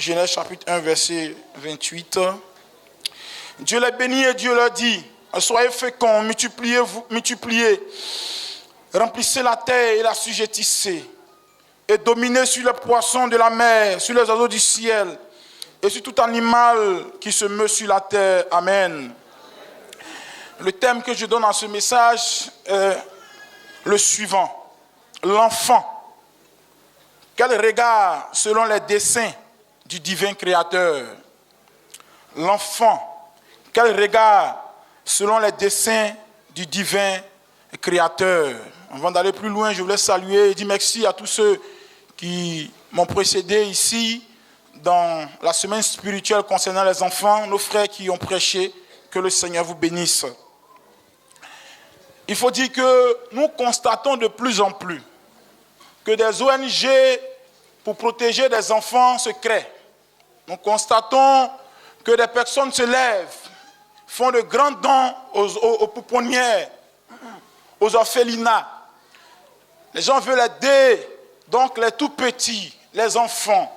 Genèse chapitre 1, verset 28. Dieu les bénit et Dieu leur dit, soyez féconds, multipliez, remplissez la terre et l'assujettissez, et dominez sur les poissons de la mer, sur les oiseaux du ciel, et sur tout animal qui se meut sur la terre. Amen. Le thème que je donne à ce message est le suivant. L'enfant. Quel regard selon les desseins du divin Créateur? L'enfant. Quel regard selon les desseins du divin Créateur? Avant d'aller plus loin, je voulais saluer et dire merci à tous ceux qui m'ont précédé ici dans la semaine spirituelle concernant les enfants, nos frères qui ont prêché. Que le Seigneur vous bénisse. Il faut dire que nous constatons de plus en plus que des ONG pour protéger des enfants se créent. Nous constatons que des personnes se lèvent, font de grands dons aux pouponnières, aux orphelinats. Les gens veulent aider, donc les tout petits, les enfants.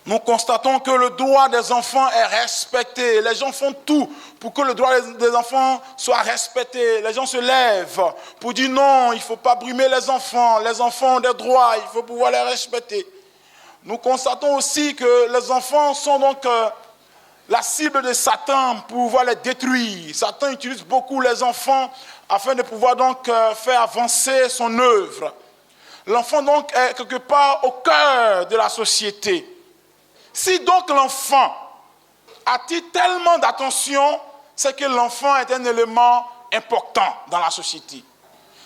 Nous constatons que le droit des enfants est respecté. Les gens font tout pour que le droit des enfants soit respecté. Les gens se lèvent pour dire non, il ne faut pas brimer les enfants. Les enfants ont des droits, il faut pouvoir les respecter. Nous constatons aussi que les enfants sont donc la cible de Satan pour pouvoir les détruire. Satan utilise beaucoup les enfants afin de pouvoir donc faire avancer son œuvre. L'enfant donc est quelque part au cœur de la société. Si donc l'enfant attire tellement d'attention, c'est que l'enfant est un élément important dans la société.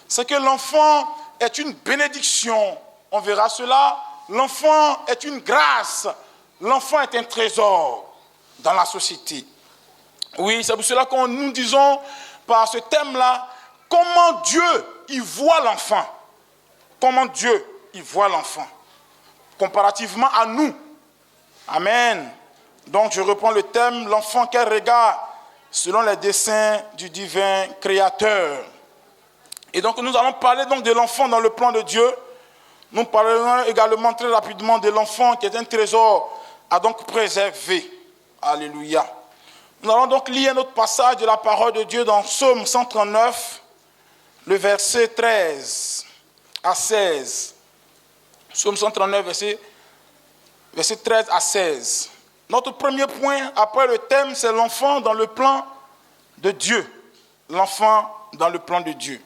C'est que l'enfant est une bénédiction. On verra cela. L'enfant est une grâce. L'enfant est un trésor dans la société. Oui, c'est pour cela que nous disons par ce thème-là, comment Dieu y voit l'enfant. Comment Dieu y voit l'enfant. Comparativement à nous. Amen. Donc je reprends le thème, l'enfant quel regard selon les desseins du divin Créateur. Et donc nous allons parler donc de l'enfant dans le plan de Dieu. Nous parlerons également très rapidement de l'enfant qui est un trésor à donc préserver. Alléluia. Nous allons donc lire notre passage de la parole de Dieu dans Psaume 139, le verset 13 à 16. Psaume 139, verset 13 à 16. Notre premier point, après le thème, c'est l'enfant dans le plan de Dieu. L'enfant dans le plan de Dieu.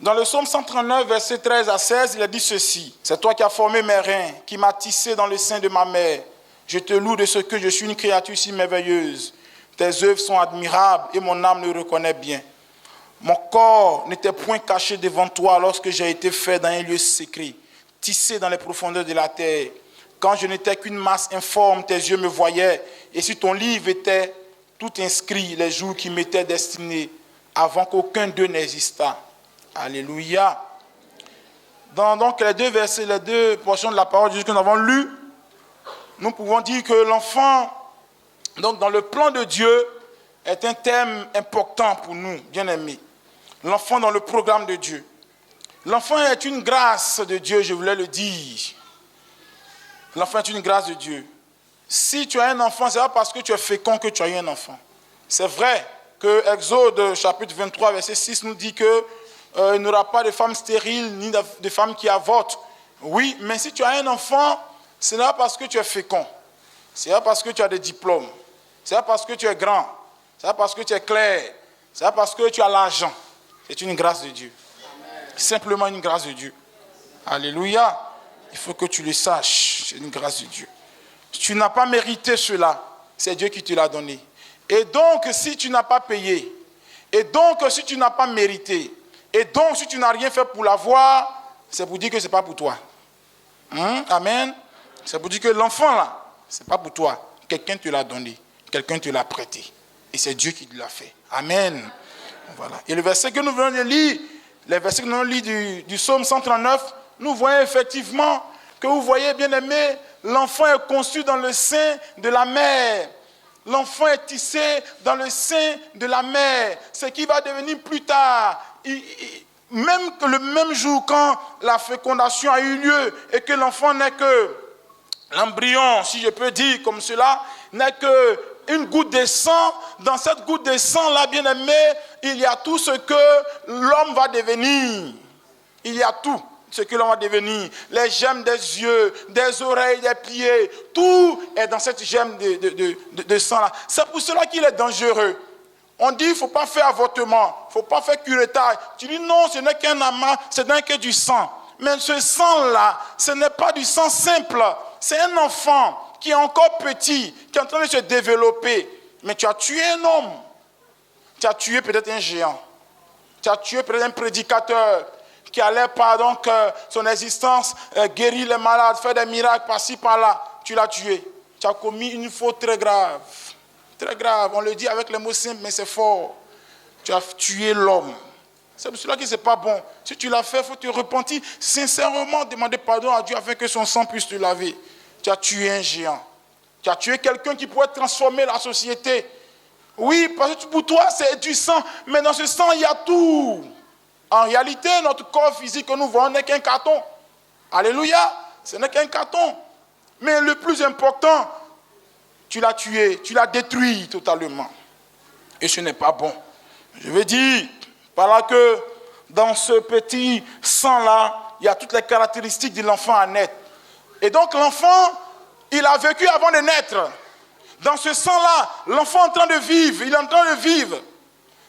Dans le psaume 139, verset 13 à 16, il a dit ceci. C'est toi qui as formé mes reins, qui m'as tissé dans le sein de ma mère. Je te loue de ce que je suis une créature si merveilleuse. Tes œuvres sont admirables et mon âme le reconnaît bien. Mon corps n'était point caché devant toi lorsque j'ai été fait dans un lieu secret, tissé dans les profondeurs de la terre. Quand je n'étais qu'une masse informe, tes yeux me voyaient, et si ton livre était tout inscrit, les jours qui m'étaient destinés, avant qu'aucun d'eux n'existât. Alléluia. Dans donc les deux versets, les deux portions de la parole de Dieu que nous avons lues, nous pouvons dire que l'enfant, donc dans le plan de Dieu, est un thème important pour nous, bien-aimés. L'enfant dans le programme de Dieu. L'enfant est une grâce de Dieu, je voulais le dire. L'enfant est une grâce de Dieu. Si tu as un enfant, ce n'est pas parce que tu es fécond que tu as eu un enfant. C'est vrai que Exode chapitre 23, verset 6 nous dit qu'il n'y aura pas de femmes stériles ni de femmes qui avortent. Oui, mais si tu as un enfant, ce n'est pas parce que tu es fécond. Ce n'est pas parce que tu as des diplômes. Ce n'est pas parce que tu es grand. Ce n'est pas parce que tu es clair. Ce n'est pas parce que tu as l'argent. C'est une grâce de Dieu. Simplement une grâce de Dieu. Alléluia. Il faut que tu le saches, c'est une grâce de Dieu. Tu n'as pas mérité cela, c'est Dieu qui te l'a donné. Et donc, si tu n'as pas payé, et donc, si tu n'as pas mérité, et donc, si tu n'as rien fait pour l'avoir, c'est pour dire que ce n'est pas pour toi. Amen. C'est pour dire que l'enfant, là, ce n'est pas pour toi. Quelqu'un te l'a donné, quelqu'un te l'a prêté. Et c'est Dieu qui l'a fait. Amen. Voilà. Et le verset que nous venons de lire, les versets que nous venons de lire du psaume 139, nous voyons effectivement que vous voyez, bien aimé, l'enfant est conçu dans le sein de la mère. L'enfant est tissé dans le sein de la mère. Ce qui va devenir plus tard, même le même jour quand la fécondation a eu lieu et que l'enfant n'est que l'embryon, si je peux dire comme cela, n'est qu'une goutte de sang. Dans cette goutte de sang-là, bien-aimé, il y a tout ce que l'homme va devenir. Il y a tout ce que l'homme va devenir. Les gemmes des yeux, des oreilles, des pieds, tout est dans cette gemme de sang-là. C'est pour cela qu'il est dangereux. On dit, il ne faut pas faire avortement, il ne faut pas faire curettage. Tu dis, non, ce n'est qu'un amas, ce n'est que du sang. Mais ce sang-là, ce n'est pas du sang simple. C'est un enfant qui est encore petit, qui est en train de se développer. Mais tu as tué un homme. Tu as tué peut-être un géant. Tu as tué peut-être un prédicateur qui allait par donc son existence guérir les malades, faire des miracles par-ci, par-là. Tu l'as tué. Tu as commis une faute très grave. Très grave. On le dit avec les mots simples, mais c'est fort. Tu as tué l'homme. C'est pour cela que ce n'est pas bon. Si tu l'as fait, il faut te repentir sincèrement, demander pardon à Dieu afin que son sang puisse te laver. Tu as tué un géant. Tu as tué quelqu'un qui pourrait transformer la société. Oui, parce que pour toi, c'est du sang. Mais dans ce sang, il y a tout. En réalité, notre corps physique que nous voyons n'est qu'un carton. Alléluia. Ce n'est qu'un carton. Mais le plus important, tu l'as tué, tu l'as détruit totalement. Et ce n'est pas bon. Je veux dire par là que dans ce petit sang-là, il y a toutes les caractéristiques de l'enfant à naître. Et donc l'enfant, il a vécu avant de naître. Dans ce sang-là, l'enfant est en train de vivre, il est en train de vivre.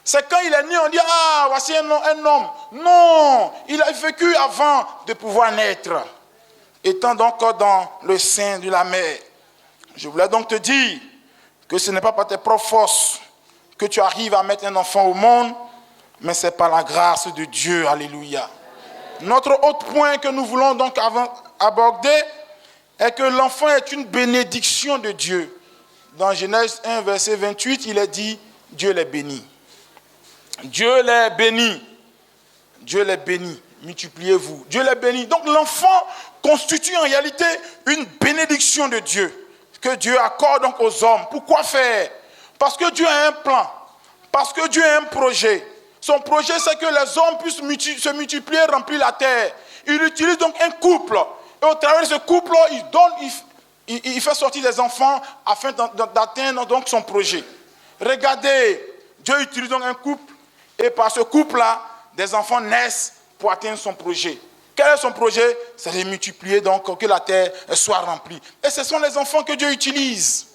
C'est quand il est né, on dit, ah, voici un homme. Non, il a vécu avant de pouvoir naître. Étant donc dans le sein de la mère. Je voulais donc te dire que ce n'est pas par tes propres forces que tu arrives à mettre un enfant au monde, mais c'est par la grâce de Dieu. Alléluia. Notre autre point que nous voulons donc aborder est que l'enfant est une bénédiction de Dieu. Dans Genèse 1, verset 28, il est dit, Dieu les bénit. Dieu les bénit. Dieu les bénit. Multipliez-vous. Dieu les bénit. Donc l'enfant constitue en réalité une bénédiction de Dieu que Dieu accorde donc aux hommes. Pourquoi faire? Parce que Dieu a un plan. Parce que Dieu a un projet. Son projet, c'est que les hommes puissent se multiplier, remplir la terre. Il utilise donc un couple. Et au travers de ce couple, il fait sortir des enfants afin d'atteindre donc son projet. Regardez, Dieu utilise donc un couple. Et par ce couple-là, des enfants naissent pour atteindre son projet. Quel est son projet? C'est de multiplier, donc que la terre soit remplie. Et ce sont les enfants que Dieu utilise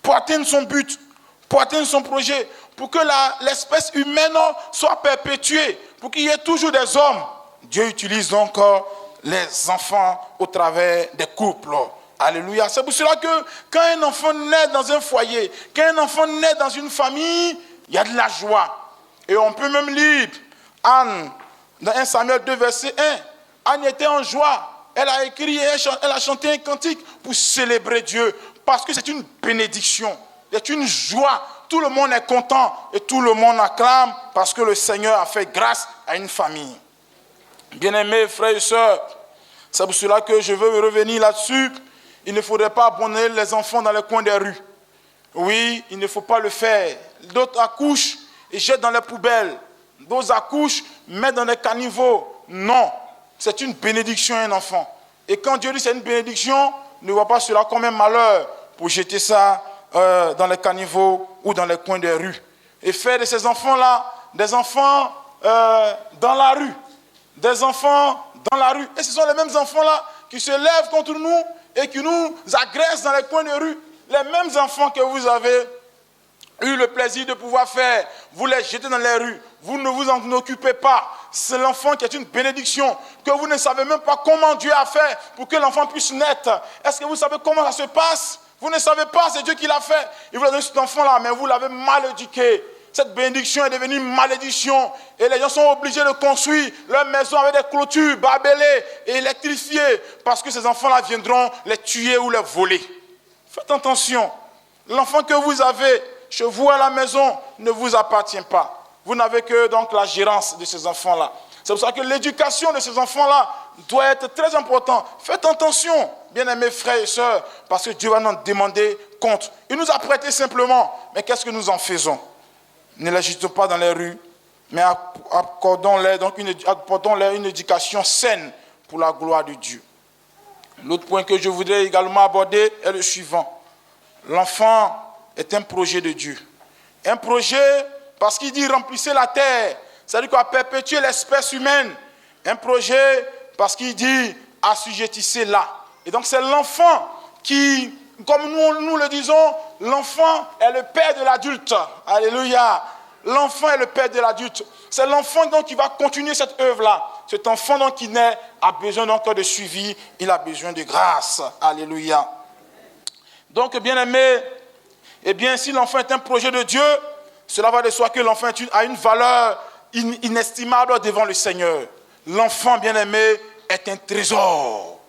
pour atteindre son but, pour atteindre son projet, pour que l'espèce humaine soit perpétuée, pour qu'il y ait toujours des hommes. Dieu utilise donc les enfants au travers des couples. Alléluia. C'est pour cela que quand un enfant naît dans un foyer, quand un enfant naît dans une famille, il y a de la joie. Et on peut même lire Anne, dans 1 Samuel 2, verset 1. Anne était en joie. Elle a écrit, elle a chanté un cantique pour célébrer Dieu. Parce que c'est une bénédiction. C'est une joie. Tout le monde est content et tout le monde acclame parce que le Seigneur a fait grâce à une famille. Bien-aimés frères et sœurs, c'est pour cela que je veux revenir là-dessus. Il ne faudrait pas abandonner les enfants dans les coins des rues. Oui, il ne faut pas le faire. D'autres accouchent et jettent dans les poubelles. D'autres accouchent, mettent dans les caniveaux. Non, c'est une bénédiction un enfant. Et quand Dieu dit c'est une bénédiction, ne voit pas cela comme un malheur pour jeter ça dans les caniveaux ou dans les coins des rues. Et faire de ces enfants-là des enfants dans la rue. Des enfants dans la rue. Et ce sont les mêmes enfants-là qui se lèvent contre nous et qui nous agressent dans les coins de rue. Les mêmes enfants que vous avez eu le plaisir de pouvoir faire, vous les jetez dans les rues, vous ne vous en occupez pas. C'est l'enfant qui est une bénédiction, que vous ne savez même pas comment Dieu a fait pour que l'enfant puisse naître. Est-ce que vous savez comment ça se passe? Vous ne savez pas, c'est Dieu qui l'a fait. Il vous a donné cet enfant-là, mais vous l'avez mal éduqué. Cette bénédiction est devenue une malédiction. Et les gens sont obligés de construire leur maison avec des clôtures barbelées et électrifiées, parce que ces enfants-là viendront les tuer ou les voler. Faites attention. L'enfant que vous avez chez vous à la maison ne vous appartient pas. Vous n'avez que donc la gérance de ces enfants-là. C'est pour ça que l'éducation de ces enfants-là doit être très importante. Faites attention, bien-aimés frères et sœurs, parce que Dieu va nous demander compte. Il nous a prêté simplement, mais qu'est-ce que nous en faisons? Ne les jetons pas dans les rues, mais apportons-leur une éducation saine pour la gloire de Dieu. L'autre point que je voudrais également aborder est le suivant. L'enfant est un projet de Dieu. Un projet parce qu'il dit remplissez la terre, c'est-à-dire qu'on va perpétuer l'espèce humaine. Un projet parce qu'il dit assujettissez-la. Et donc c'est l'enfant qui, comme nous le disons, l'enfant est le père de l'adulte. Alléluia. L'enfant est le père de l'adulte. C'est l'enfant donc qui va continuer cette œuvre-là. Cet enfant donc qui naît a besoin donc de suivi, il a besoin de grâce. Alléluia. Donc bien aimé, eh bien si l'enfant est un projet de Dieu, cela va de soi que l'enfant a une valeur inestimable devant le Seigneur. L'enfant bien aimé est un trésor.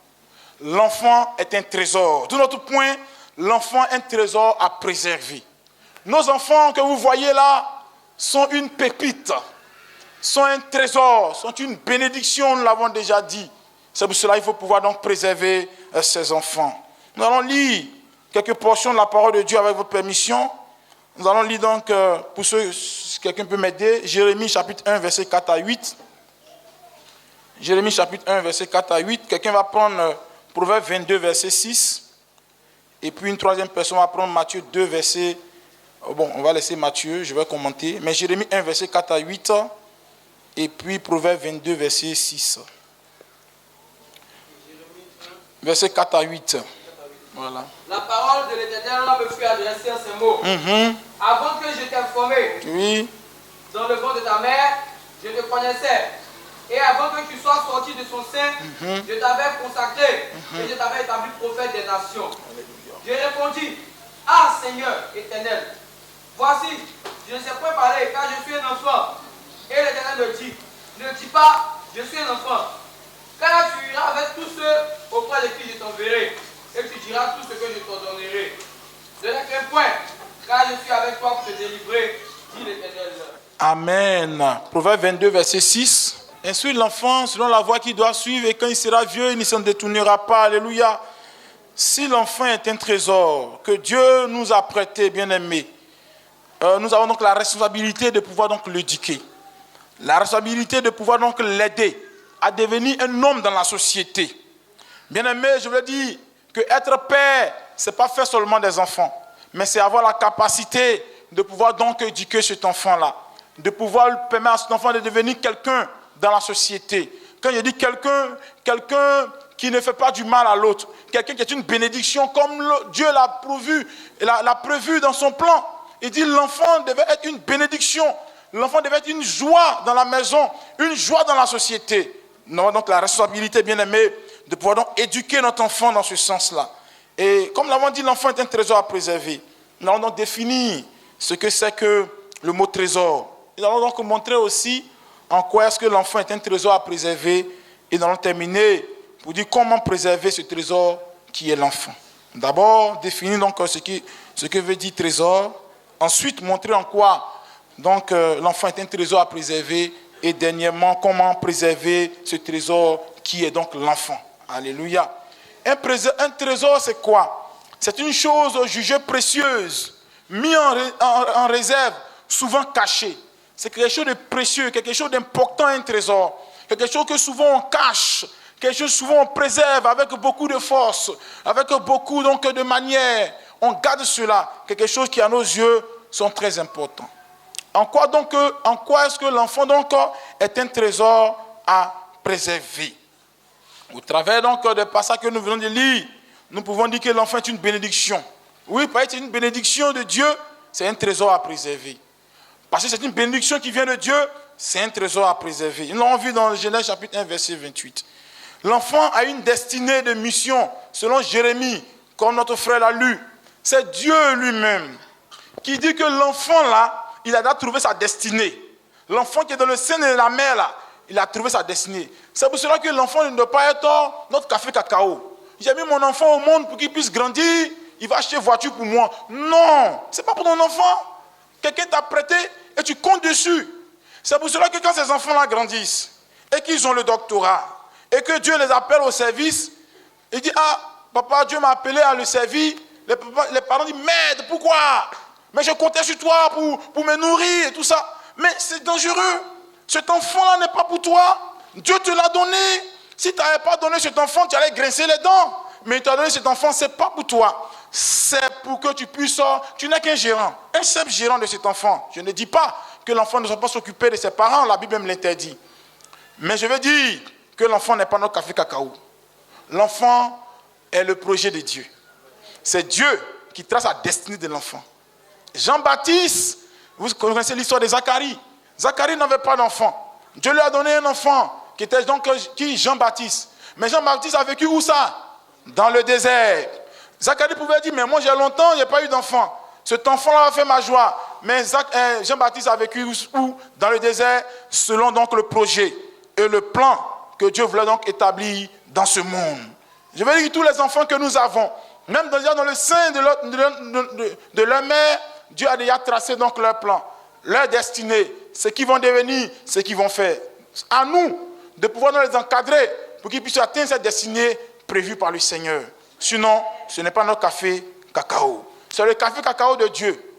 L'enfant est un trésor. De notre point, l'enfant est un trésor à préserver. Nos enfants que vous voyez là sont une pépite, sont un trésor, sont une bénédiction, nous l'avons déjà dit. C'est pour cela qu'il faut pouvoir donc préserver ces enfants. Nous allons lire quelques portions de la parole de Dieu avec votre permission. Nous allons lire donc, pour ceux, si quelqu'un peut m'aider, Jérémie chapitre 1, verset 4 à 8. Jérémie chapitre 1, verset 4 à 8. Quelqu'un va prendre Proverbe 22, verset 6. Et puis une troisième personne va prendre Matthieu 2, verset... Bon, on va laisser Matthieu, je vais commenter. Mais Jérémie 1, verset 4 à 8. Et puis Proverbe 22, verset 6. Verset 4 à 8. Voilà. La parole de l'Éternel me fut adressée en ces mots. Avant que je t'ai formé, oui, dans le ventre de ta mère, je te connaissais. Et avant que tu sois sorti de son sein, je t'avais consacré et je t'avais établi prophète des nations. J'ai répondu, ah Seigneur éternel, voici, je ne sais point parler car je suis un enfant. Et l'Éternel me dit, ne dis pas, je suis un enfant. Car tu iras avec tous ceux auprès de qui je t'enverrai. Et tu diras tout ce que je t'ordonnerai. Ne n'ai qu'un point, car je suis avec toi pour te délivrer, dit l'Éternel. Amen. Proverbe 22, verset 6. Instruis l'enfant selon la voie qu'il doit suivre et quand il sera vieux, il ne s'en détournera pas. Alléluia. Si l'enfant est un trésor que Dieu nous a prêté, bien-aimé, nous avons donc la responsabilité de pouvoir donc l'éduquer. La responsabilité de pouvoir donc l'aider à devenir un homme dans la société. Bien-aimé, je veux dire que être père, ce n'est pas faire seulement des enfants, mais c'est avoir la capacité de pouvoir donc éduquer cet enfant-là, de pouvoir permettre à cet enfant de devenir quelqu'un dans la société. Quand je dis quelqu'un qui ne fait pas du mal à l'autre, quelqu'un qui est une bénédiction comme Dieu l'a prévu dans son plan. Il dit l'enfant devait être une bénédiction, l'enfant devait être une joie dans la maison, une joie dans la société. Nous avons donc la responsabilité, bien aimé, de pouvoir donc éduquer notre enfant dans ce sens-là. Et comme nous l'avons dit, l'enfant est un trésor à préserver. Nous allons donc définir ce que c'est que le mot trésor. Nous allons donc montrer aussi en quoi est-ce que l'enfant est un trésor à préserver. Et nous allons terminer pour dire comment préserver ce trésor qui est l'enfant. D'abord, définir donc ce que veut dire trésor. Ensuite, montrer en quoi donc, l'enfant est un trésor à préserver. Et dernièrement, comment préserver ce trésor qui est donc l'enfant. Alléluia. Un trésor, c'est quoi? C'est une chose jugée précieuse, mise en réserve, souvent cachée. C'est quelque chose de précieux, quelque chose d'important, un trésor. Quelque chose que souvent on cache, quelque chose que souvent on préserve avec beaucoup de force, avec beaucoup donc, de manière. On garde cela, quelque chose qui à nos yeux sont très importants. En quoi est-ce que l'enfant donc est un trésor à préserver? Au travers donc des passages que nous venons de lire, nous pouvons dire que l'enfant est une bénédiction. Oui, parce que c'est une bénédiction de Dieu, c'est un trésor à préserver. Parce que c'est une bénédiction qui vient de Dieu, c'est un trésor à préserver. Nous l'avons vu dans Genèse chapitre 1, verset 28. L'enfant a une destinée de mission, selon Jérémie, comme notre frère l'a lu. C'est Dieu lui-même qui dit que l'enfant là, il a déjà trouvé sa destinée. L'enfant qui est dans le sein de la mère là, il a trouvé sa destinée. C'est pour cela que l'enfant ne doit pas être notre café cacao. J'ai mis mon enfant au monde pour qu'il puisse grandir, il va acheter une voiture pour moi. Non, ce n'est pas pour ton enfant. Quelqu'un t'a prêté et tu comptes dessus. C'est pour cela que quand ces enfants-là grandissent et qu'ils ont le doctorat et que Dieu les appelle au service, il dit, ah, papa, Dieu m'a appelé à le servir. Les parents disent, merde, pourquoi? Mais je comptais sur toi pour me nourrir et tout ça. Mais c'est dangereux. Cet enfant-là n'est pas pour toi. Dieu te l'a donné. Si tu n'avais pas donné cet enfant, tu allais grincer les dents. Mais tu as donné cet enfant, ce n'est pas pour toi. C'est pour que tu puisses... Tu n'es qu'un gérant, un simple gérant de cet enfant. Je ne dis pas que l'enfant ne doit pas s'occuper de ses parents, la Bible me l'interdit. Mais je veux dire que l'enfant n'est pas notre café cacao. L'enfant est le projet de Dieu. C'est Dieu qui trace la destinée de l'enfant. Jean-Baptiste, vous connaissez l'histoire de Zacharie. Zacharie n'avait pas d'enfant. Dieu lui a donné un enfant qui était donc Jean-Baptiste. Mais Jean-Baptiste a vécu où ça? Dans le désert. Zacharie pouvait dire, mais moi j'ai longtemps, il n'y a pas eu d'enfant. Cet enfant-là a fait ma joie. Mais Jean-Baptiste a vécu où? Dans le désert, selon donc le projet et le plan que Dieu voulait donc établir dans ce monde. Je veux dire que tous les enfants que nous avons, même dans le sein de leur mère, Dieu a déjà tracé donc leur plan, leur destinée, ce qu'ils vont devenir, ce qu'ils vont faire. À nous de pouvoir nous les encadrer pour qu'ils puissent atteindre cette destinée prévue par le Seigneur. Sinon, ce n'est pas notre café cacao. C'est le café cacao de Dieu.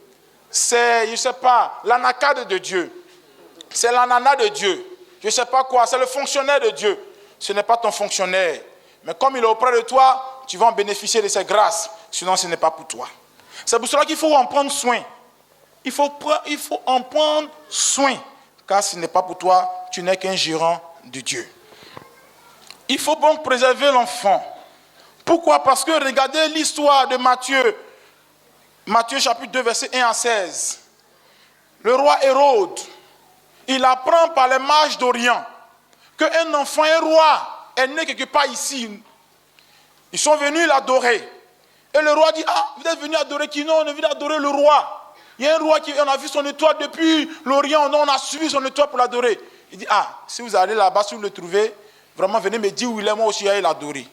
C'est, je ne sais pas, l'anacade de Dieu. C'est l'ananas de Dieu. Je ne sais pas quoi, c'est le fonctionnaire de Dieu. Ce n'est pas ton fonctionnaire. Mais comme il est auprès de toi, tu vas en bénéficier de ses grâces. Sinon, ce n'est pas pour toi. C'est pour cela qu'il faut en prendre soin. Il faut en prendre soin. Car ce n'est pas pour toi, tu n'es qu'un gérant de Dieu. Il faut donc préserver l'enfant. Pourquoi? Parce que regardez l'histoire de Matthieu. Matthieu chapitre 2, verset 1 à 16. Le roi Hérode, il apprend par les mages d'Orient qu'un enfant, un roi, est né quelque part ici. Ils sont venus l'adorer. Et le roi dit, ah, vous êtes venus adorer qui? Non, on est venu adorer le roi. Il y a un roi qui, on a vu son étoile depuis l'Orient, on a suivi son étoile pour l'adorer. Il dit, ah, si vous allez là-bas, si vous le trouvez, vraiment venez me dire où il est, moi aussi j'allais l'adorer.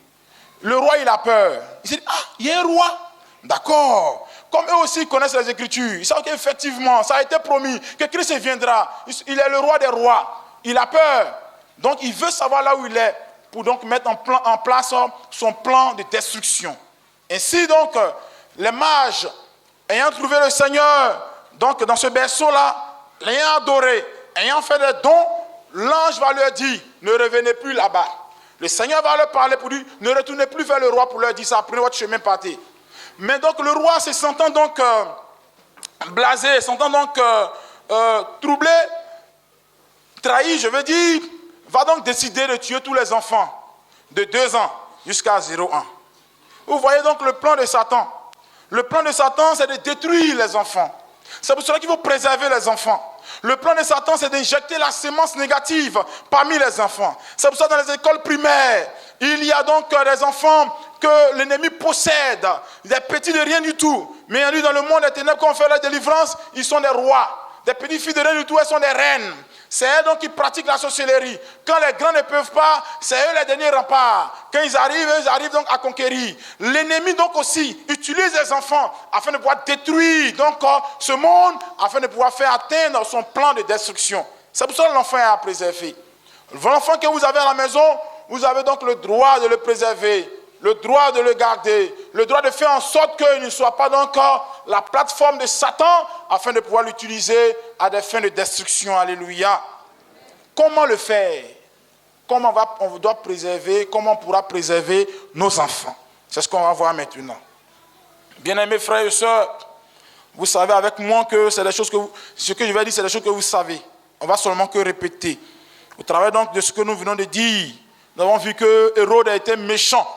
Le roi, il a peur. Il se dit, ah, il y a un roi. D'accord. Comme eux aussi connaissent les Écritures, ils savent qu'effectivement, ça a été promis, que Christ viendra. Il est le roi des rois. Il a peur. Donc, il veut savoir là où il est pour donc mettre en place son plan de destruction. Ainsi, donc, les mages, ayant trouvé le Seigneur, donc dans ce berceau-là, l'ayant adoré, ayant fait des dons, l'ange va leur dire, ne revenez plus là-bas. Le Seigneur va leur parler pour dire, ne retournez plus vers le roi pour leur dire ça, prenez votre chemin, partez. Mais donc le roi, se sentant donc blasé, sentant donc troublé, trahi, je veux dire, va donc décider de tuer tous les enfants de 2 ans jusqu'à 0 ans. Vous voyez donc le plan de Satan. Le plan de Satan, c'est de détruire les enfants. C'est pour cela qu'il faut préserver les enfants. Le plan de Satan, c'est d'injecter la sémence négative parmi les enfants. C'est pour ça que dans les écoles primaires, il y a donc des enfants que l'ennemi possède, des petits de rien du tout. Mais dans le monde des ténèbres, quand on fait la délivrance, ils sont des rois. Des petites filles de rien du tout, elles sont des reines. C'est eux donc qui pratiquent la sorcellerie. Quand les grands ne peuvent pas, c'est eux les derniers remparts. Quand ils arrivent donc à conquérir. L'ennemi donc aussi utilise les enfants afin de pouvoir détruire donc ce monde, afin de pouvoir faire atteindre son plan de destruction. C'est pour ça que l'enfant est à préserver. L'enfant que vous avez à la maison, vous avez donc le droit de le préserver, le droit de le garder, le droit de faire en sorte qu'il ne soit pas donc la plateforme de Satan afin de pouvoir l'utiliser à des fins de destruction. Alléluia. Comment le faire? Comment on doit préserver, comment on pourra préserver nos enfants? C'est ce qu'on va voir maintenant. Bien-aimés frères et sœurs, vous savez avec moi que c'est des choses que ce que je vais dire, c'est des choses que vous savez. On va seulement que répéter. Au travers donc de ce que nous venons de dire, nous avons vu que Hérode a été méchant.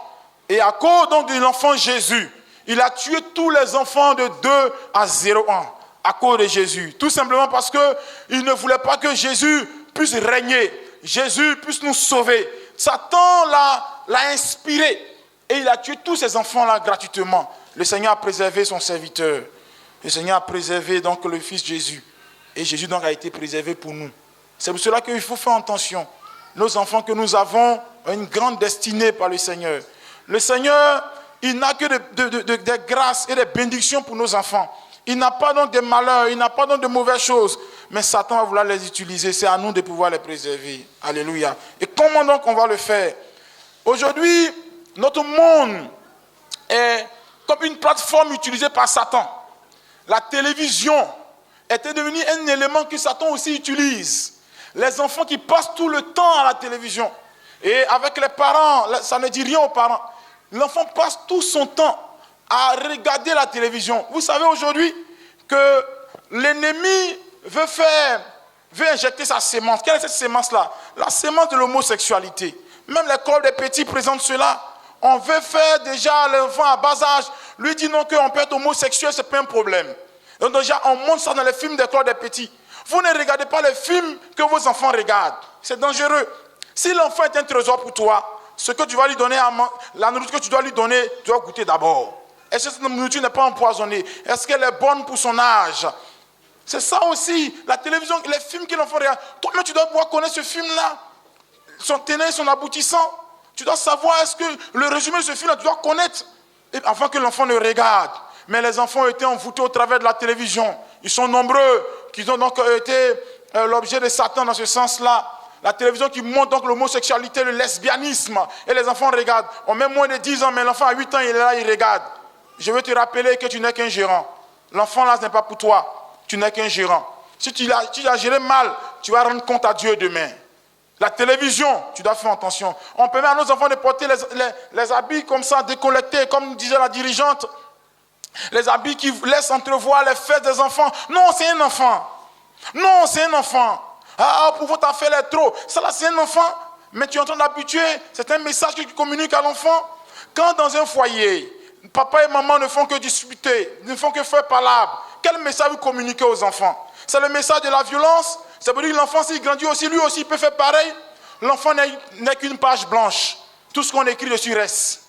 Et à cause donc de l'enfant Jésus, il a tué tous les enfants de 2 à 0 ans. À cause de Jésus. Tout simplement parce qu'il ne voulait pas que Jésus puisse régner. Jésus puisse nous sauver. Satan l'a inspiré. Et il a tué tous ces enfants-là gratuitement. Le Seigneur a préservé son serviteur. Le Seigneur a préservé donc le Fils Jésus. Et Jésus donc a été préservé pour nous. C'est pour cela qu'il faut faire attention. Nos enfants que nous avons ont une grande destinée par le Seigneur. Le Seigneur, il n'a que des grâces et des bénédictions pour nos enfants. Il n'a pas donc de malheurs, il n'a pas donc de mauvaises choses. Mais Satan va vouloir les utiliser. C'est à nous de pouvoir les préserver. Alléluia. Et comment donc on va le faire? Aujourd'hui, notre monde est comme une plateforme utilisée par Satan. La télévision était devenue un élément que Satan aussi utilise. Les enfants qui passent tout le temps à la télévision. Et avec les parents, ça ne dit rien aux parents. L'enfant passe tout son temps à regarder la télévision. Vous savez aujourd'hui que l'ennemi veut injecter sa sémence. Quelle est cette sémence-là? La sémence de l'homosexualité. Même l'école des petits présente cela. On veut faire déjà l'enfant à bas âge. Lui dit non, qu'on peut être homosexuel, ce n'est pas un problème. Donc déjà, on montre ça dans les films d'école des petits. Vous ne regardez pas les films que vos enfants regardent. C'est dangereux. Si l'enfant est un trésor pour toi, ce que tu vas lui donner, la nourriture que tu dois lui donner, tu dois goûter d'abord. Est-ce que cette nourriture n'est pas empoisonnée? Est-ce qu'elle est bonne pour son âge? C'est ça aussi, la télévision, les films que l'enfant regarde. Toi-même, tu dois pouvoir connaître ce film-là, son tenant, son aboutissant. Tu dois savoir, est-ce que le résumé de ce film-là, tu dois connaître, avant que l'enfant ne regarde. Mais les enfants ont été envoûtés au travers de la télévision. Ils sont nombreux, qui ont donc été l'objet de Satan dans ce sens-là. La télévision qui montre donc l'homosexualité, le lesbianisme. Et les enfants regardent. On met moins de 10 ans, mais l'enfant à 8 ans, il est là, il regarde. Je veux te rappeler que tu n'es qu'un gérant. L'enfant là, ce n'est pas pour toi. Tu n'es qu'un gérant. Si tu l'as géré mal, tu vas rendre compte à Dieu demain. La télévision, tu dois faire attention. On permet à nos enfants de porter les habits comme ça, décollectés, comme disait la dirigeante. Les habits qui laissent entrevoir les fesses des enfants. Non, c'est un enfant. Non, c'est un enfant. Ah, pour votre affaire est trop. Ça là, c'est un enfant. Mais tu es en train d'habituer. C'est un message que tu communiques à l'enfant. Quand dans un foyer, papa et maman ne font que discuter, ne font que faire palabre, quel message vous communiquez aux enfants? C'est le message de la violence? Ça veut dire que l'enfant, s'il grandit aussi, lui aussi, il peut faire pareil. L'enfant n'est qu'une page blanche. Tout ce qu'on écrit dessus reste.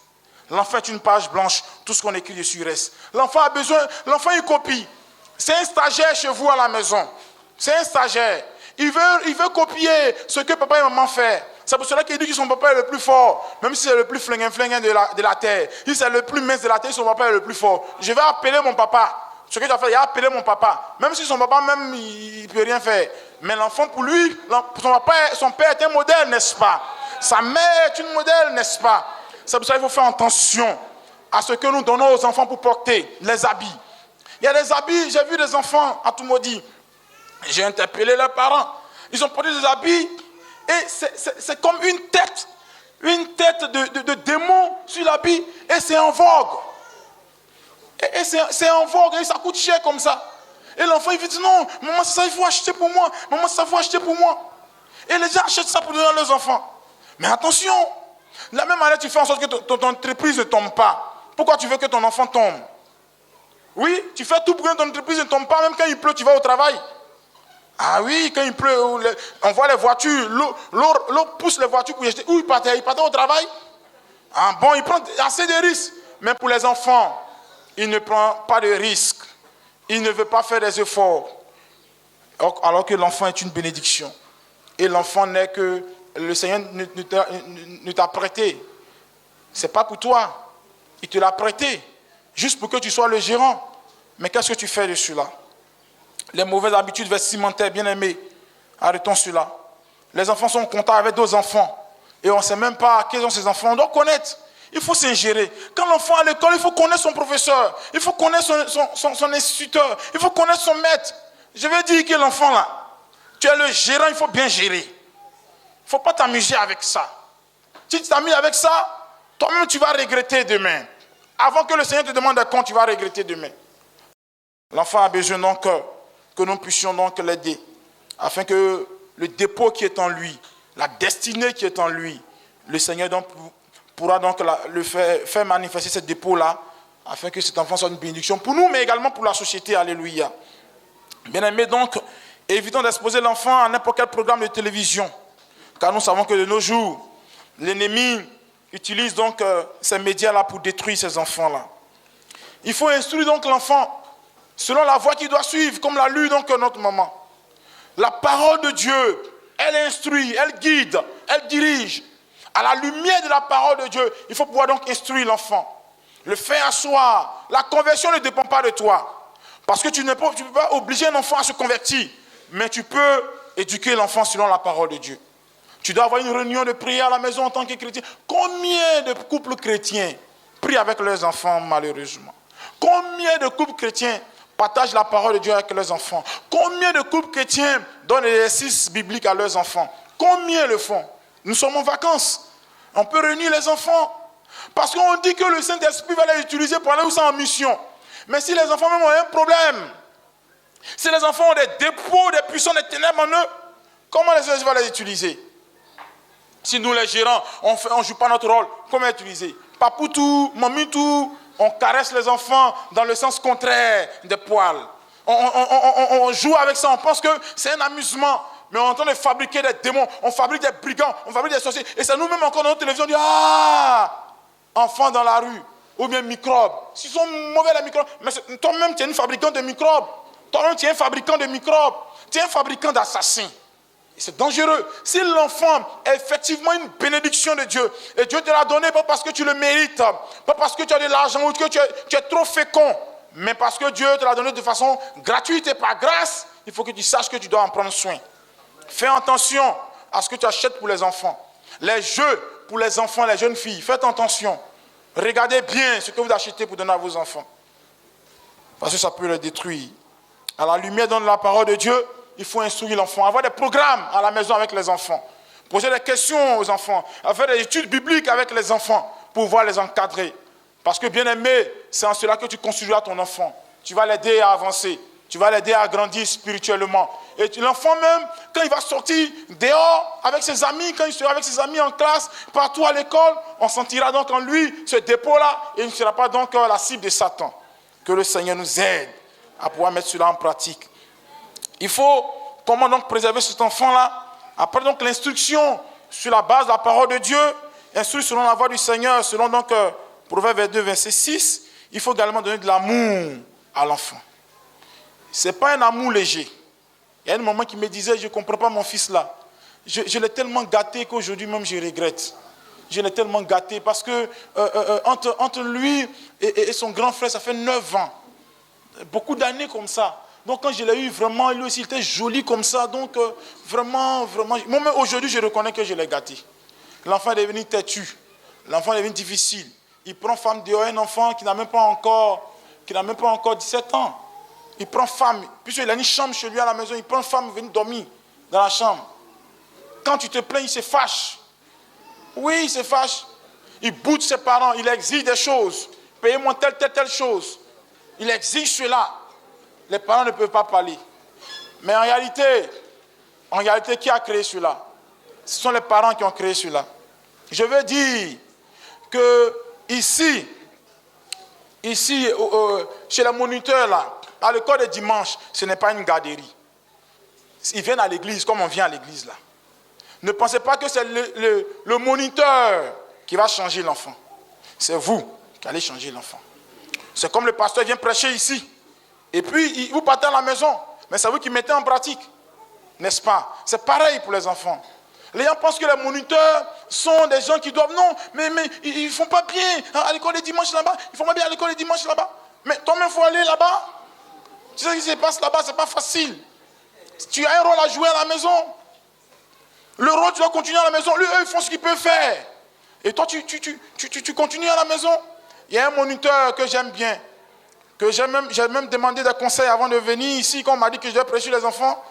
L'enfant est une page blanche. Tout ce qu'on écrit dessus reste. L'enfant a besoin, l'enfant il copie. C'est un stagiaire chez vous à la maison. C'est un stagiaire. Il veut copier ce que papa et maman font. C'est pour cela qu'il dit que son papa est le plus fort. Même si c'est le plus flinguin de la terre. Si c'est le plus mince de la terre, son papa est le plus fort. Je vais appeler mon papa. Ce que tu as fait, il a appelé mon papa. Même si son papa, même, il ne peut rien faire. Mais l'enfant, pour lui, son père est un modèle, n'est-ce pas? Sa mère est une modèle, n'est-ce pas? C'est pour ça qu'il faut faire attention à ce que nous donnons aux enfants pour porter les habits. Il y a des habits, j'ai vu des enfants à tout maudit. J'ai interpellé leurs parents. Ils ont porté des habits et c'est comme une tête de démon sur l'habit et c'est en vogue. Et c'est en vogue et ça coûte cher comme ça. Et l'enfant il dit non, maman c'est ça il faut acheter pour moi. Maman c'est ça il faut acheter pour moi. Et les gens achètent ça pour donner à leurs enfants. Mais attention, de la même manière tu fais en sorte que ton entreprise ne tombe pas. Pourquoi tu veux que ton enfant tombe? Oui, tu fais tout pour que ton entreprise ne tombe pas. Même quand il pleut, tu vas au travail. Ah oui, quand il pleut, on voit les voitures, l'eau pousse les voitures pour y acheter. Où il partait au travail. Ah bon, il prend assez de risques. Mais pour les enfants, il ne prend pas de risques. Il ne veut pas faire des efforts. Alors que l'enfant est une bénédiction. Et l'enfant n'est que le Seigneur ne t'a prêté. Ce n'est pas pour toi. Il te l'a prêté. Juste pour que tu sois le gérant. Mais qu'est-ce que tu fais de cela? Les mauvaises habitudes vestimentaires, bien aimés. Arrêtons cela. Les enfants sont contents avec d'autres enfants. Et on ne sait même pas quels sont ces enfants. On doit connaître. Il faut s'ingérer. Quand l'enfant est à l'école, il faut connaître son professeur. Il faut connaître son instituteur. Il faut connaître son maître. Je veux dire que l'enfant là, tu es le gérant, il faut bien gérer. Il ne faut pas t'amuser avec ça. Si tu t'amuses avec ça, toi-même tu vas regretter demain. Avant que le Seigneur te demande un compte, tu vas regretter demain. L'enfant a besoin donc que nous puissions donc l'aider. Afin que le dépôt qui est en lui, la destinée qui est en lui, le Seigneur donc pourra donc le faire manifester ce dépôt-là, afin que cet enfant soit une bénédiction pour nous, mais également pour la société. Alléluia. Bien aimé, donc, évitons d'exposer l'enfant à n'importe quel programme de télévision, car nous savons que de nos jours, l'ennemi utilise donc ces médias-là pour détruire ces enfants-là. Il faut instruire donc l'enfant selon la voie qu'il doit suivre, comme l'a lu donc notre maman. La parole de Dieu, elle instruit, elle guide, elle dirige. À la lumière de la parole de Dieu, il faut pouvoir donc instruire l'enfant. Le faire asseoir. La conversion ne dépend pas de toi. Parce que tu ne peux pas obliger un enfant à se convertir. Mais tu peux éduquer l'enfant selon la parole de Dieu. Tu dois avoir une réunion de prière à la maison en tant que chrétien. Combien de couples chrétiens prient avec leurs enfants malheureusement? Combien de couples chrétiens partagent la parole de Dieu avec leurs enfants? Combien de couples chrétiens donnent l'exercice biblique à leurs enfants? Combien le font? Nous sommes en vacances. On peut réunir les enfants. Parce qu'on dit que le Saint-Esprit va les utiliser pour aller où ça en mission. Mais si les enfants même ont un problème, si les enfants ont des dépôts, des puissants, des ténèbres en eux, comment les Saint-Esprit va les utiliser? Si nous les gérants, on ne joue pas notre rôle, comment les utiliser? Papoutou, mamitou, on caresse les enfants dans le sens contraire des poils. On joue avec ça, on pense que c'est un amusement. Mais on est en train de fabriquer des démons, on fabrique des brigands, on fabrique des sorciers. Et c'est nous-mêmes encore dans notre télévision, on dit, ah, enfants dans la rue, ou bien microbes. S'ils sont mauvais les microbes, mais toi-même tu es un fabricant de microbes. Toi-même tu es un fabricant de microbes. Tu es un fabricant d'assassins. Et c'est dangereux. Si l'enfant est effectivement une bénédiction de Dieu, et Dieu te l'a donné pas parce que tu le mérites, pas parce que tu as de l'argent ou que tu es trop fécond, mais parce que Dieu te l'a donné de façon gratuite et par grâce, il faut que tu saches que tu dois en prendre soin. Fais attention à ce que tu achètes pour les enfants. Les jeux pour les enfants, les jeunes filles, faites attention. Regardez bien ce que vous achetez pour donner à vos enfants. Parce que ça peut les détruire. À la lumière de la parole de Dieu, il faut instruire l'enfant. Avoir des programmes à la maison avec les enfants. Poser des questions aux enfants. Faire des études bibliques avec les enfants pour pouvoir les encadrer. Parce que bien aimé, c'est en cela que tu construiras ton enfant. Tu vas l'aider à avancer. Tu vas l'aider à grandir spirituellement. Et l'enfant même, quand il va sortir dehors avec ses amis, quand il sera avec ses amis en classe, partout à l'école, on sentira donc en lui ce dépôt-là et il ne sera pas donc la cible de Satan. Que le Seigneur nous aide à pouvoir mettre cela en pratique. Il faut, comment donc préserver cet enfant-là? Après donc l'instruction sur la base de la parole de Dieu, instruire selon la voie du Seigneur, selon donc Proverbe 2, verset 6, il faut également donner de l'amour à l'enfant. Ce n'est pas un amour léger. Il y a une maman qui me disait, je ne comprends pas mon fils là. Je l'ai tellement gâté qu'aujourd'hui même je regrette. Je l'ai tellement gâté parce que entre lui et son grand frère, ça fait 9 ans. Beaucoup d'années comme ça. Donc quand je l'ai eu vraiment, lui aussi il était joli comme ça. Donc vraiment. Moi même aujourd'hui je reconnais que je l'ai gâté. L'enfant est devenu têtu. L'enfant est devenu difficile. Il prend femme dehors, un enfant qui n'a même pas encore 17 ans. Il prend femme, puisqu'il a une chambre chez lui à la maison, il prend femme, venir dormir dans la chambre. Quand tu te plains, il se fâche. Oui, il se fâche. Il boude ses parents, il exige des choses. Payez-moi telle chose. Il exige cela. Les parents ne peuvent pas parler. Mais en réalité, qui a créé cela? Ce sont les parents qui ont créé cela. Je veux dire que ici, chez les moniteurs là, à l'école de dimanche, ce n'est pas une garderie. Ils viennent à l'église comme on vient à l'église là. Ne pensez pas que c'est le moniteur qui va changer l'enfant. C'est vous qui allez changer l'enfant. C'est comme le pasteur vient prêcher ici. Et puis, vous partez à la maison. Mais c'est vous qui mettez en pratique. N'est-ce pas? C'est pareil pour les enfants. Les gens pensent que les moniteurs sont des gens qui doivent... Non, mais ils ne font pas bien à l'école de dimanche là-bas. Ils ne font pas bien à l'école de dimanche là-bas. Mais toi-même, il faut aller là-bas. Tu sais ce qui se passe là-bas, ce n'est pas facile. Tu as un rôle à jouer à la maison. Le rôle, tu dois continuer à la maison. Lui, eux, ils font ce qu'ils peuvent faire. Et toi, tu continues à la maison. Il y a un moniteur que j'aime bien. Que j'ai même demandé des conseils avant de venir ici, quand on m'a dit que je devais prêcher les enfants.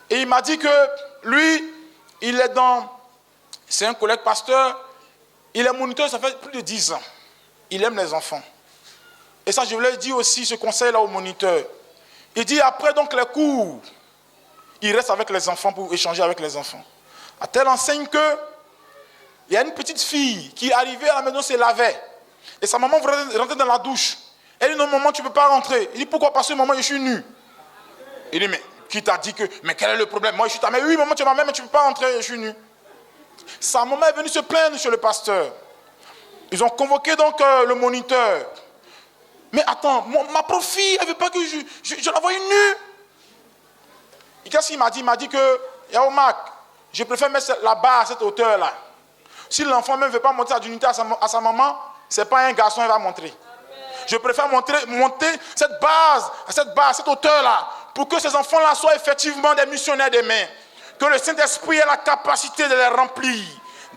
Et il m'a dit que lui, il est c'est un collègue pasteur. Il est moniteur, ça fait plus de 10 ans. Il aime les enfants. Et ça, je voulais dire aussi ce conseil-là au moniteur. Il dit après donc les cours, il reste avec les enfants pour échanger avec les enfants. À telle enseigne que il y a une petite fille qui arrivait à la maison, se lavait. Et sa maman voulait rentrer dans la douche. Elle dit non maman, tu ne peux pas rentrer. Il dit pourquoi? Parce que maman, je suis nu. Il dit mais qui t'a dit que, mais quel est le problème? Moi je suis ta mère. Oui maman, tu es ma mère, mais tu ne peux pas rentrer, je suis nu. Sa maman est venue se plaindre chez le pasteur. Ils ont convoqué donc le moniteur. Mais attends, ma pauvre fille, elle ne veut pas que je la voie nue. Et qu'est-ce qu'il m'a dit? Il m'a dit que, Yao Mac, je préfère mettre la barre à cette hauteur-là. Si l'enfant même ne veut pas monter sa dignité à sa maman, ce n'est pas un garçon qui va montrer. Je préfère monter cette base, à cette hauteur-là, pour que ces enfants-là soient effectivement des missionnaires des mains. Que le Saint-Esprit ait la capacité de les remplir,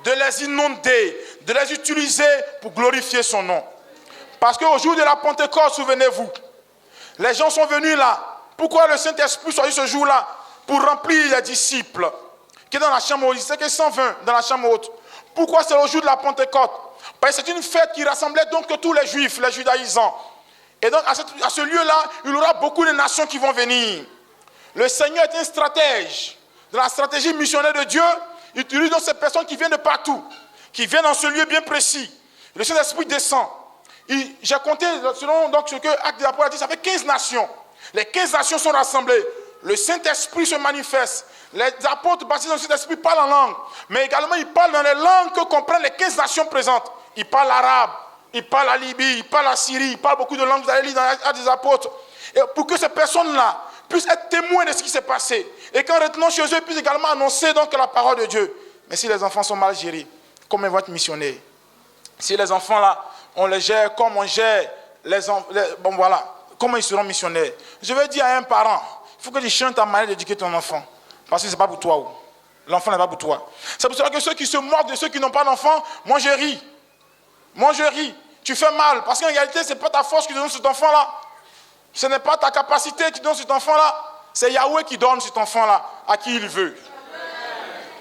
de les inonder, de les utiliser pour glorifier son nom. Parce qu'au jour de la Pentecôte, souvenez-vous, les gens sont venus là. Pourquoi le Saint-Esprit choisit ce jour-là? Pour remplir les disciples. qui est dans la chambre haute. Il sait que 120 dans la chambre haute. Pourquoi c'est le jour de la Pentecôte? Parce que c'est une fête qui rassemblait donc tous les juifs, les judaïsants. Et donc à ce lieu-là, il y aura beaucoup de nations qui vont venir. Le Seigneur est un stratège. Dans la stratégie missionnaire de Dieu, il utilise donc ces personnes qui viennent de partout, qui viennent dans ce lieu bien précis. Le Saint-Esprit descend. J'ai compté, selon donc, ce que Actes des Apôtres a dit, ça fait 15 nations. Les 15 nations sont rassemblées. Le Saint-Esprit se manifeste. Les apôtres baptisés dans le Saint-Esprit parlent en langue. Mais également, ils parlent dans les langues que comprennent les 15 nations présentes. Ils parlent l'arabe, ils parlent la Libye, ils parlent la Syrie, ils parlent beaucoup de langues. Vous allez lire dans Actes des Apôtres. Et pour que ces personnes-là puissent être témoins de ce qui s'est passé. Et qu'en retenant chez eux, ils puissent également annoncer donc la parole de Dieu. Mais si les enfants sont mal gérés, comment ils vont être missionnaires? Si les enfants là, on les gère comme on gère bon voilà, comment ils seront missionnaires? Je vais dire à un parent, il faut que tu chantes ta manière d'éduquer ton enfant. Parce que ce n'est pas pour toi. L'enfant n'est pas pour toi. C'est pour cela que ceux qui se moquent de ceux qui n'ont pas d'enfant, moi je ris. Moi je ris. Tu fais mal. Parce qu'en réalité, ce n'est pas ta force qui donne cet enfant-là. Ce n'est pas ta capacité qui donne cet enfant-là. C'est Yahweh qui donne cet enfant-là à qui il veut.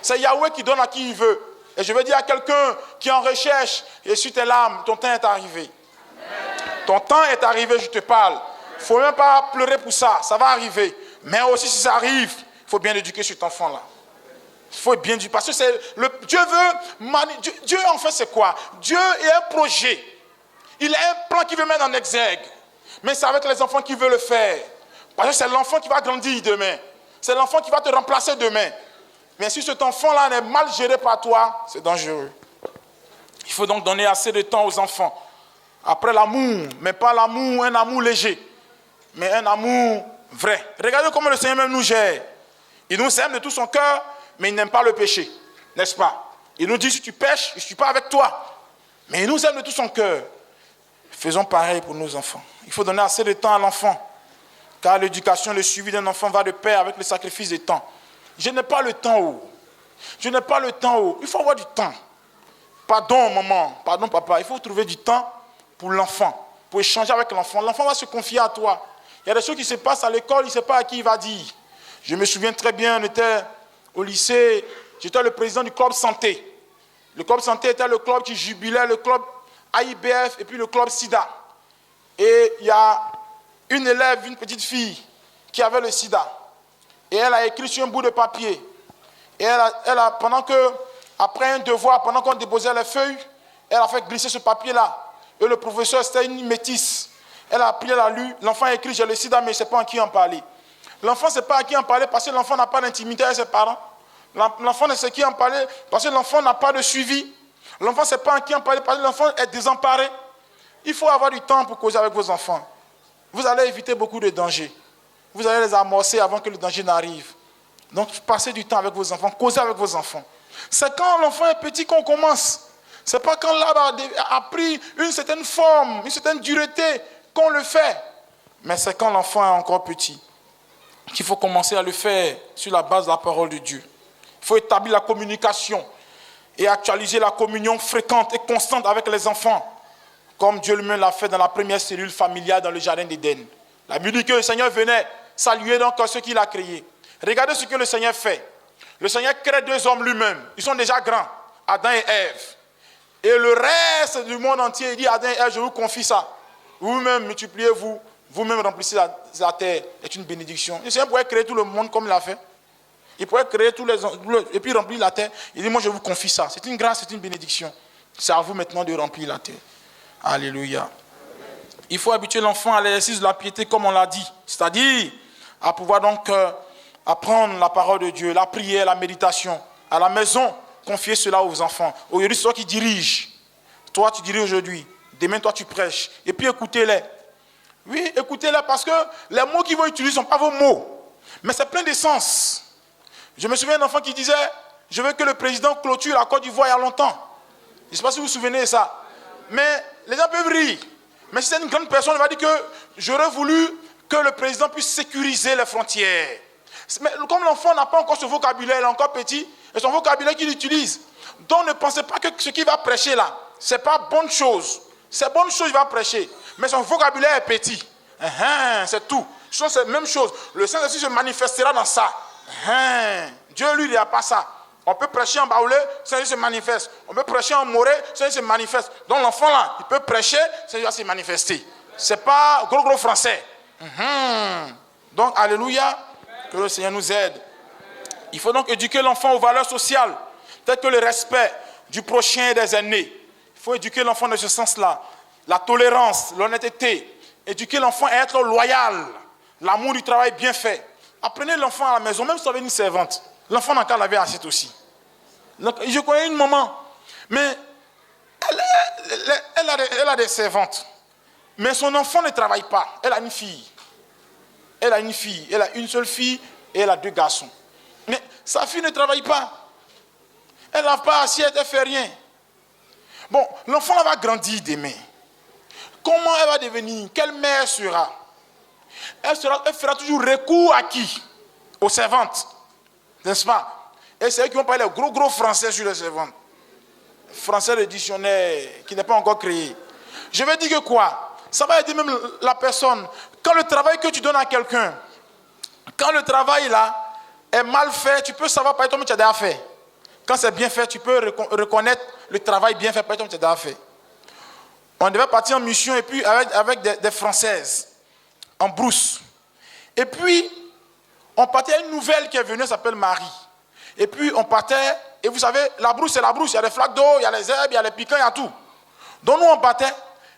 C'est Yahweh qui donne à qui il veut. Et je veux dire à quelqu'un qui est en recherche, et sur tes larmes, ton temps est arrivé. Ton temps est arrivé, je te parle. Il ne faut même pas pleurer pour ça, ça va arriver. Mais aussi si ça arrive, il faut bien éduquer cet enfant-là. Il faut bien éduquer. Parce que Dieu veut... Dieu en fait c'est quoi? Dieu est un projet. Il a un plan qu'il veut mettre en exergue. Mais c'est avec les enfants qu'il veut le faire. Parce que c'est l'enfant qui va grandir demain. C'est l'enfant qui va te remplacer demain. Mais si cet enfant-là est mal géré par toi, c'est dangereux. Il faut donc donner assez de temps aux enfants. Après l'amour, mais pas l'amour, un amour léger, mais un amour vrai. Regardez comment le Seigneur même nous gère. Il nous aime de tout son cœur, mais il n'aime pas le péché, n'est-ce pas? Il nous dit, si tu pêches, je ne suis pas avec toi. Mais il nous aime de tout son cœur. Faisons pareil pour nos enfants. Il faut donner assez de temps à l'enfant, car l'éducation, le suivi d'un enfant va de pair avec le sacrifice de temps. Je n'ai pas le temps. Je n'ai pas le temps. Il faut avoir du temps. Pardon maman, pardon papa, il faut trouver du temps pour l'enfant, pour échanger avec l'enfant. L'enfant va se confier à toi. Il y a des choses qui se passent à l'école, il ne sait pas à qui il va dire. Je me souviens très bien, on était au lycée, j'étais le président du club santé. Le club santé était le club qui jubilait, le club AIBF et puis le club SIDA. Et il y a une élève, une petite fille, qui avait le SIDA. Et elle a écrit sur un bout de papier. Et après un devoir, pendant qu'on déposait les feuilles, elle a fait glisser ce papier-là. Et le professeur, c'était une métisse. Elle a pris, elle a lu. L'enfant a écrit, j'ai le sida, mais je ne sais pas à qui en parler. L'enfant ne sait pas à qui en parler parce que l'enfant n'a pas d'intimité avec ses parents. L'enfant ne sait à qui en parler parce que l'enfant n'a pas de suivi. L'enfant ne sait pas à qui en parler parce que l'enfant est désemparé. Il faut avoir du temps pour causer avec vos enfants. Vous allez éviter beaucoup de dangers. Vous allez les amorcer avant que le danger n'arrive. Donc, passez du temps avec vos enfants, causez avec vos enfants. C'est quand l'enfant est petit qu'on commence. Ce n'est pas quand l'arbre a pris une certaine forme, une certaine dureté qu'on le fait. Mais c'est quand l'enfant est encore petit qu'il faut commencer à le faire sur la base de la parole de Dieu. Il faut établir la communication et actualiser la communion fréquente et constante avec les enfants, comme Dieu lui-même l'a fait dans la première cellule familiale dans le jardin d'Éden. La Bible dit que le Seigneur venait saluer donc ceux qu'il a créés. Regardez ce que le Seigneur fait. Le Seigneur crée deux hommes lui-même. Ils sont déjà grands, Adam et Ève. Et le reste du monde entier, il dit, Adam et Ève, je vous confie ça. Vous-même multipliez-vous, vous-même remplissez la terre. C'est une bénédiction. Le Seigneur pourrait créer tout le monde comme il l'a fait. Il pourrait créer tous les hommes et puis remplir la terre. Il dit, moi je vous confie ça. C'est une grâce, c'est une bénédiction. C'est à vous maintenant de remplir la terre. Alléluia. Il faut habituer l'enfant à l'exercice de la piété comme on l'a dit. C'est-à-dire à pouvoir donc apprendre la parole de Dieu, la prière, la méditation. À la maison, confiez cela aux enfants. Aujourd'hui, c'est toi qui diriges. Toi, tu diriges aujourd'hui. Demain, toi, tu prêches. Et puis, écoutez-les. Oui, écoutez-les parce que les mots qu'ils vont utiliser ne sont pas vos mots. Mais c'est plein d'essence. Je me souviens d'un enfant qui disait, je veux que le président clôture la Côte d'Ivoire il y a longtemps. Je ne sais pas si vous vous souvenez de ça. Mais les gens peuvent rire. Mais si c'est une grande personne, il va dire que j'aurais voulu que le président puisse sécuriser les frontières. Mais comme l'enfant n'a pas encore ce vocabulaire, il est encore petit, et son vocabulaire qu'il utilise. Donc ne pensez pas que ce qu'il va prêcher là, ce n'est pas bonne chose. C'est bonne chose qu'il va prêcher, mais son vocabulaire est petit. C'est tout. C'est la même chose. Le Saint-Esprit se manifestera dans ça. Dieu, lui, il n'a pas ça. On peut prêcher en baoulé, Seigneur se manifeste. On peut prêcher en moré, Seigneur se manifeste. Donc l'enfant là, il peut prêcher, Seigneur va se manifester. C'est pas gros français. Donc alléluia, que le Seigneur nous aide. Il faut donc éduquer l'enfant aux valeurs sociales, telles que le respect du prochain et des aînés. Il faut éduquer l'enfant dans ce sens-là. La tolérance, l'honnêteté. Éduquer l'enfant à être loyal. L'amour du travail bien fait. Apprenez l'enfant à la maison, même si vous avez une servante. L'enfant n'a qu'à laver l'assiette aussi. Je connais une maman, mais elle a des servantes. Mais son enfant ne travaille pas. Elle a une fille. Elle a une seule fille et elle a 2 garçons. Mais sa fille ne travaille pas. Elle ne lave pas l'assiette, elle ne fait rien. Bon, l'enfant va grandir demain. Comment elle va devenir? Quelle mère sera? Elle fera toujours recours à qui? Aux servantes. N'est-ce pas? Et c'est eux qui vont parler gros français sur les servantes. Français, le dictionnaire qui n'est pas encore créé. Je vais dire que quoi? Ça va aider même la personne. Quand le travail que tu donnes à quelqu'un, quand le travail là est mal fait, tu peux savoir par exemple tu as déjà fait. Quand c'est bien fait, tu peux reconnaître le travail bien fait par exemple tu as déjà fait. On devait partir en mission et puis avec des Françaises en brousse. Et puis on partait à une nouvelle qui est venue, elle s'appelle Marie. Et puis on partait, et vous savez, la brousse c'est la brousse, il y a des flaques d'eau, il y a les herbes, il y a les piquants, il y a tout. Donc nous on partait.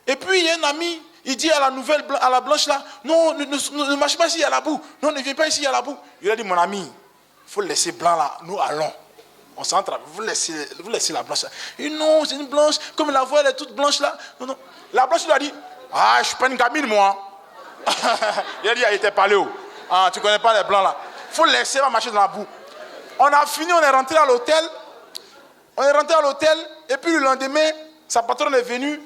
Et puis il y a un ami, il dit à la nouvelle, à la blanche là, non, ne marche pas ici, il y a la boue. Non, ne viens pas ici, il y a la boue. Il a dit, mon ami, il faut laisser blanc là, nous allons. On s'entre, vous laissez la blanche là. Il dit, non, c'est une blanche, comme la voix elle est toute blanche là. Non. La blanche lui a dit, ah, je suis pas une gamine moi. Il a dit, il était parlé où? Ah, tu connais pas les blancs là. Il faut laisser, elle va marcher dans la boue. On a fini, on est rentré à l'hôtel. Et puis le lendemain, sa patronne est venue.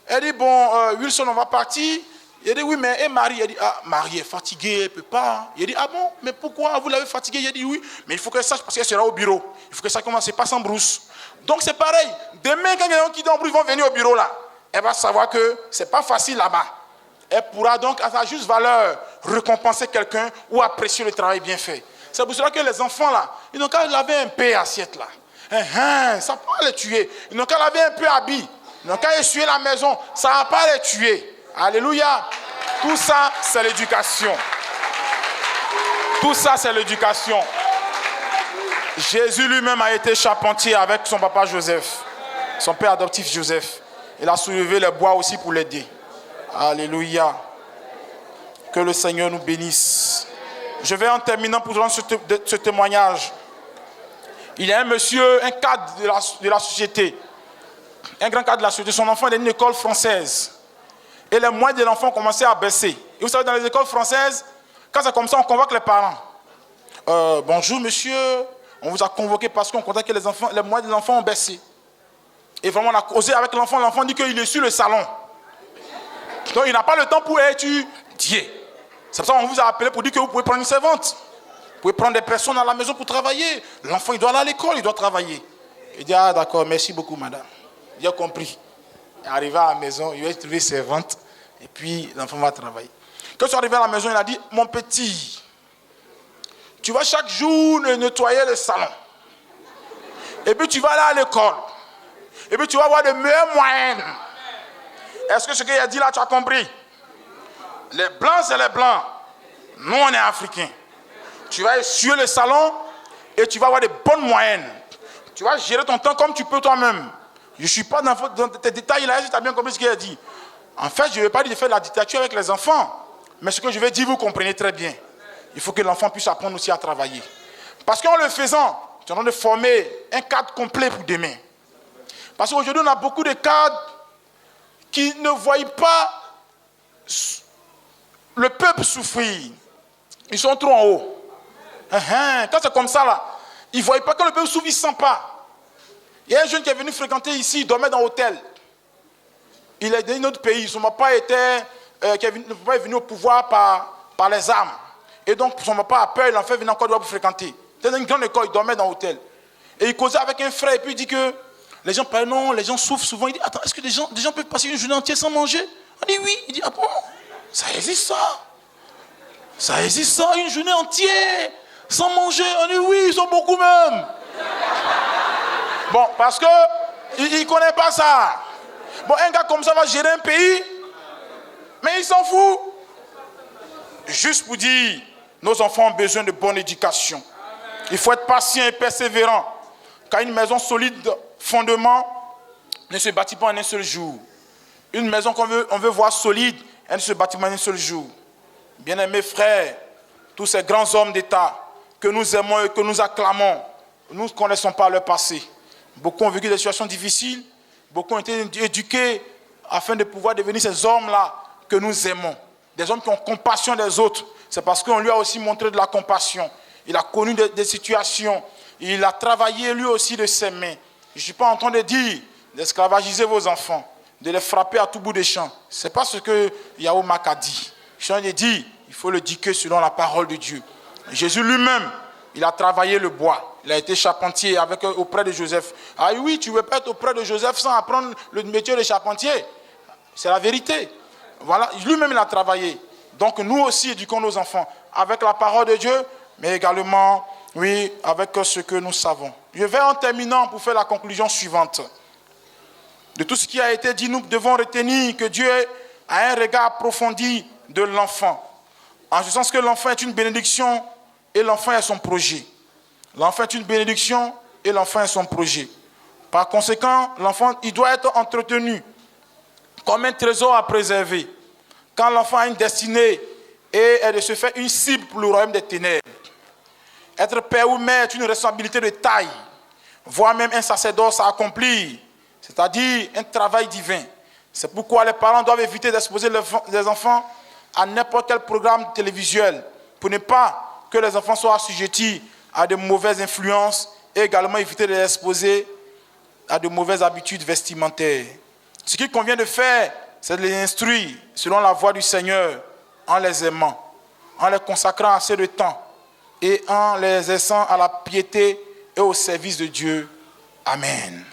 Elle dit, bon, Wilson, on va partir. Il dit, oui, mais et Marie? Elle dit, ah, Marie est fatiguée, elle ne peut pas. Il dit, ah bon, mais pourquoi vous l'avez fatiguée? Il dit, oui, mais il faut qu'elle sache parce qu'elle sera au bureau. Il faut que ça commence, c'est pas sans brousse. Donc c'est pareil. Demain, quand il y a des gens qui ils vont venir au bureau là, elle va savoir que c'est pas facile là-bas. Elle pourra donc, à sa juste valeur, récompenser quelqu'un ou apprécier le travail bien fait. C'est pour cela que les enfants là, ils n'ont qu'à laver un peu assiette là. Ça peut les tuer. Ils n'ont qu'à laver un peu habit. Ils n'ont qu'à essuyer la maison. Ça ne va pas les tuer. Alléluia. Tout ça, c'est l'éducation. Tout ça, c'est l'éducation. Jésus lui-même a été charpentier avec son papa Joseph. Son père adoptif Joseph. Il a soulevé les bois aussi pour l'aider. Alléluia. Que le Seigneur nous bénisse. Je vais en terminant pour rendre ce témoignage. Il y a un monsieur, un cadre de la société. Un grand cadre de la société. Son enfant est dans une école française. Et les moyens de l'enfant ont commencé à baisser. Et vous savez, dans les écoles françaises, quand c'est comme ça, on convoque les parents. Bonjour monsieur, on vous a convoqué parce qu'on constate que les moyens de l'enfant ont baissé. Et vraiment, on a causé avec l'enfant. L'enfant dit qu'il est sur le salon. Donc, il n'a pas le temps pour étudier. C'est pour ça qu'on vous a appelé pour dire que vous pouvez prendre une servante. Vous pouvez prendre des personnes à la maison pour travailler. L'enfant, il doit aller à l'école, il doit travailler. Il dit, ah d'accord, merci beaucoup madame. Il a compris. Arrivé à la maison, il va trouver servante. Et puis, l'enfant va travailler. Quand il est arrivé à la maison, il a dit, mon petit, tu vas chaque jour nettoyer le salon. Et puis, tu vas aller à l'école. Et puis, tu vas avoir de meilleures moyennes. Est-ce que ce qu'il a dit là, tu as compris? Les blancs, c'est les blancs. Nous, on est africains. Tu vas essuyer le salon et tu vas avoir de bonnes moyennes. Tu vas gérer ton temps comme tu peux toi-même. Je ne suis pas dans tes détails là, si tu as bien compris ce qu'il a dit. En fait, je ne vais pas dire de faire de la dictature avec les enfants. Mais ce que je vais dire, vous comprenez très bien. Il faut que l'enfant puisse apprendre aussi à travailler. Parce qu'en le faisant, tu es en train de former un cadre complet pour demain. Parce qu'aujourd'hui, on a beaucoup de cadres qui ne voient pas le peuple souffrir. Ils sont trop en haut. Quand c'est comme ça, là, ils ne voient pas que le peuple souffre, ils ne sentent pas. Il y a un jeune qui est venu fréquenter ici, il dormait dans l'hôtel. Il est d'un autre pays. Son papa le papa est venu au pouvoir par les armes. Et donc, son papa a peur, il en fait venir encore pour fréquenter. C'était dans une grande école, il dormait dans l'hôtel. Et il causait avec un frère, et puis il dit que les gens parlent, non, les gens souffrent souvent. Il dit, attends, est-ce que des gens peuvent passer une journée entière sans manger? On dit oui. Il dit, ah bon? Ça existe ça? Ça existe ça, une journée entière sans manger? On dit oui, ils sont beaucoup même. Bon, parce que il ne connaît pas ça. Bon, un gars comme ça va gérer un pays, mais il s'en fout. Juste pour dire, nos enfants ont besoin de bonne éducation. Il faut être patient et persévérant. Car une maison solide, fondement, ne se bâtit pas en un seul jour. Une maison qu'on veut voir solide, elle ne se bâtit pas en un seul jour. Bien-aimés frères, tous ces grands hommes d'État que nous aimons et que nous acclamons, nous ne connaissons pas leur passé. Beaucoup ont vécu des situations difficiles, beaucoup ont été éduqués afin de pouvoir devenir ces hommes-là que nous aimons. Des hommes qui ont compassion des autres. C'est parce qu'on lui a aussi montré de la compassion. Il a connu des situations. Il a travaillé lui aussi de ses mains. Je ne suis pas en train de dire d'esclavagiser vos enfants, de les frapper à tout bout des champs. Ce n'est pas ce que Yahweh Mak a dit. Je suis en train de dire, il faut l'éduquer selon la parole de Dieu. Jésus lui-même, il a travaillé le bois. Il a été charpentier auprès de Joseph. Ah oui, tu ne veux pas être auprès de Joseph sans apprendre le métier de charpentier. C'est la vérité. Voilà, lui-même il a travaillé. Donc nous aussi éduquons nos enfants avec la parole de Dieu, mais également, oui, avec ce que nous savons. Je vais en terminant pour faire la conclusion suivante. De tout ce qui a été dit, nous devons retenir que Dieu a un regard approfondi de l'enfant. En ce sens que l'enfant est une bénédiction et l'enfant est son projet. L'enfant est une bénédiction et l'enfant est son projet. Par conséquent, l'enfant, il doit être entretenu comme un trésor à préserver. Quand l'enfant a une destinée et est de se faire une cible pour le royaume des ténèbres. Être père ou mère est une responsabilité de taille, voire même un sacerdoce à accomplir, c'est-à-dire un travail divin. C'est pourquoi les parents doivent éviter d'exposer les enfants à n'importe quel programme télévisuel pour ne pas que les enfants soient assujettis à de mauvaises influences et également éviter de les exposer à de mauvaises habitudes vestimentaires. Ce qu'il convient de faire, c'est de les instruire selon la voie du Seigneur, en les aimant, en les consacrant assez de temps et en les laissant à la piété et au service de Dieu. Amen.